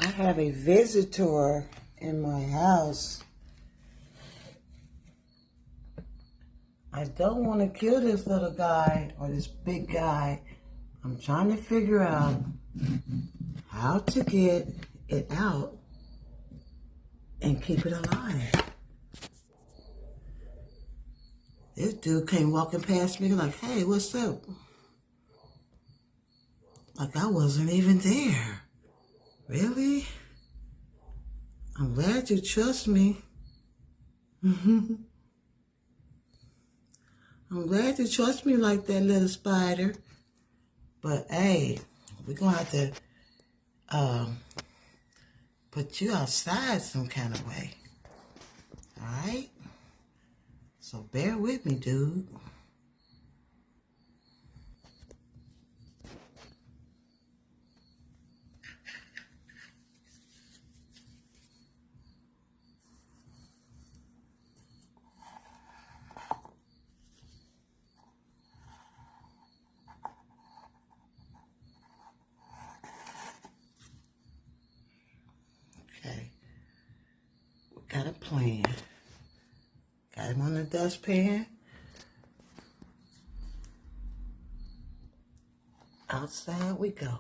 I have a visitor in my house. I don't want to kill this little guy or this big guy. I'm trying to figure out how to get it out and keep it alive. This dude came walking past me like, hey, what's up? Like I wasn't even there. Really? I'm glad you trust me. I'm glad you trust me like that, little spider. But hey, we're gonna have to put you outside some kind of way. Alright? So bear with me, dude. Okay. We got a plan. Got him on the dustpan. Outside we go.